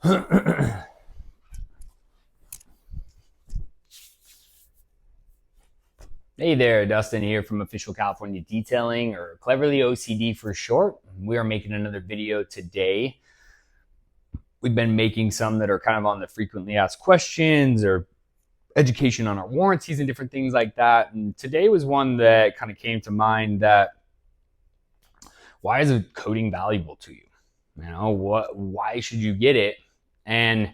Hey there, Dustin here from Official California Detailing, or Cleverly OCD for short. We are making another video today. We've been making some that are kind of on the frequently asked questions or education on our warranties and different things like that. And today was one that kind of came to mind, that why is a coating valuable to you? Why should you get it? And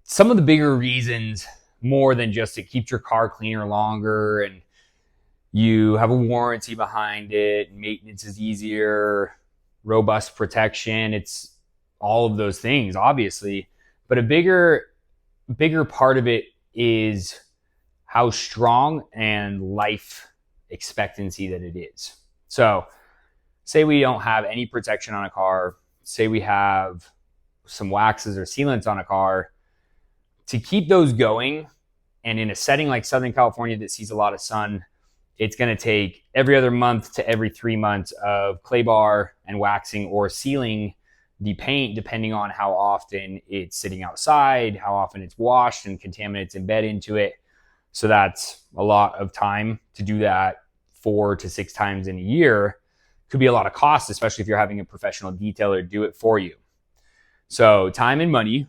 some of the bigger reasons, more than just it keeps your car cleaner longer and you have a warranty behind it, maintenance is easier, robust protection, it's all of those things, obviously. But a bigger part of it is how strong and life expectancy that it is. So say we don't have any protection on a car, say we have some waxes or sealants on a car. To keep those going, and in a setting like Southern California that sees a lot of sun, it's going to take every other month to every 3 months of clay bar and waxing or sealing the paint, depending on how often it's sitting outside, how often it's washed and contaminants embed into it. So that's a lot of time to do that 4 to 6 times in a year. Could be a lot of cost, especially if you're having a professional detailer do it for you. So time and money.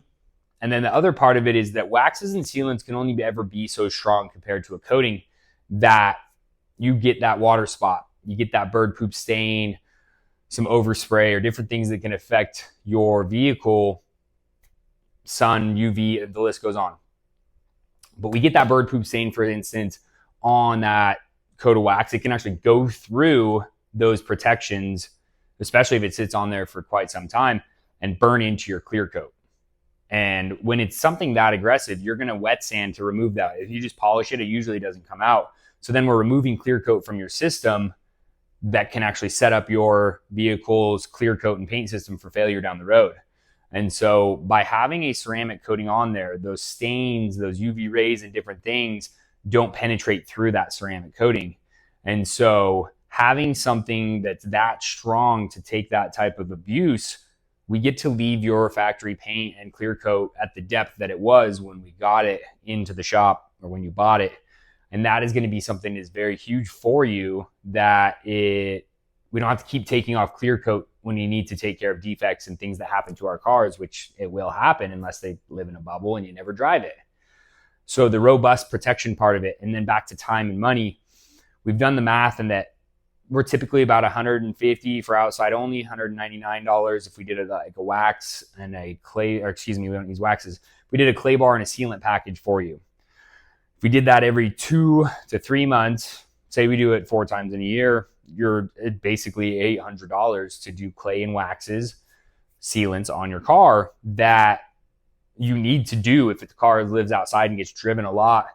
And then the other part of it is that waxes and sealants can only ever be so strong compared to a coating that you get that water spot, you get that bird poop stain, some overspray, or different things that can affect your vehicle, sun, UV, the list goes on. But we get that bird poop stain, for instance, on that coat of wax. It can actually go through those protections, especially if it sits on there for quite some time, and burn into your clear coat. And when it's something that aggressive, you're going to wet sand to remove that. If you just polish it, it usually doesn't come out. So then we're removing clear coat from your system that can actually set up your vehicle's clear coat and paint system for failure down the road. And so by having a ceramic coating on there, those stains, those UV rays and different things don't penetrate through that ceramic coating. And so having something that's that strong to take that type of abuse, we get to leave your factory paint and clear coat at the depth that it was when we got it into the shop or when you bought it. And that is going to be something that's very huge for you, that we don't have to keep taking off clear coat when you need to take care of defects and things that happen to our cars, which it will happen unless they live in a bubble and you never drive it. So the robust protection part of it, and then back to time and money, we've done the math, and that we're typically about $150 for outside only, $199 if we did like a wax and a clay, or excuse me, we don't use waxes. We did a clay bar and a sealant package for you. If we did that every 2 to 3 months, say we do it 4 times in a year, you're basically $800 to do clay and waxes, sealants on your car that you need to do if the car lives outside and gets driven a lot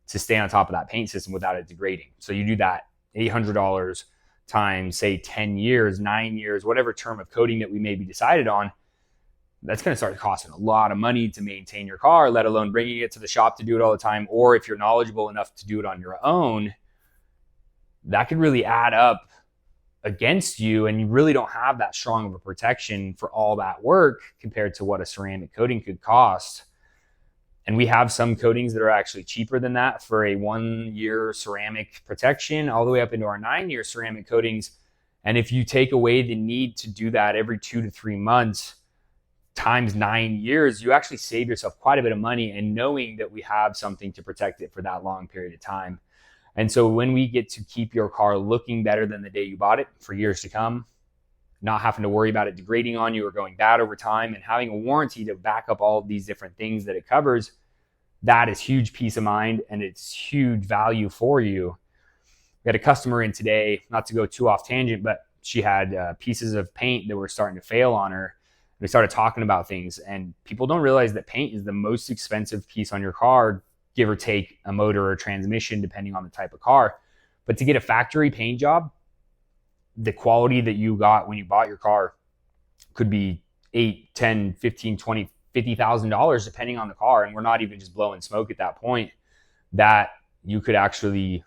to stay on top of that paint system without it degrading. So you do that $800 times, say 10 years, 9 years, whatever term of coating that we may be decided on. That's going to start costing a lot of money to maintain your car, let alone bringing it to the shop to do it all the time. Or if you're knowledgeable enough to do it on your own, that could really add up against you, and you really don't have that strong of a protection for all that work compared to what a ceramic coating could cost. And we have some coatings that are actually cheaper than that for a 1-year ceramic protection, all the way up into our 9-year ceramic coatings. And if you take away the need to do that every 2 to 3 months times 9 years, you actually save yourself quite a bit of money, and knowing that we have something to protect it for that long period of time. And so when we get to keep your car looking better than the day you bought it for years to come, not having to worry about it degrading on you or going bad over time, and having a warranty to back up all of these different things that it covers, that is huge peace of mind, and it's huge value for you. We had a customer in today, not to go too off tangent, but she had pieces of paint that were starting to fail on her. We started talking about things, and people don't realize that paint is the most expensive piece on your car, give or take a motor or transmission, depending on the type of car. But to get a factory paint job, the quality that you got when you bought your car could be $8, $10, $15, $20, $50,000 depending on the car. And we're not even just blowing smoke at that point, that you could actually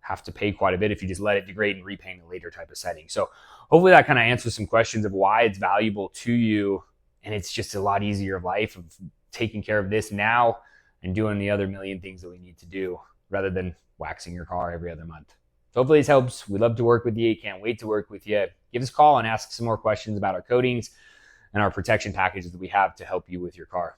have to pay quite a bit if you just let it degrade and repaint a later type of setting. So hopefully that kind of answers some questions of why it's valuable to you And it's just a lot easier life of taking care of this now and doing the other million things that we need to do rather than waxing your car every other month. So hopefully this helps. We'd love to work with you. Can't wait to work with you. Give us a call and ask some more questions about our coatings and our protection packages that we have to help you with your car.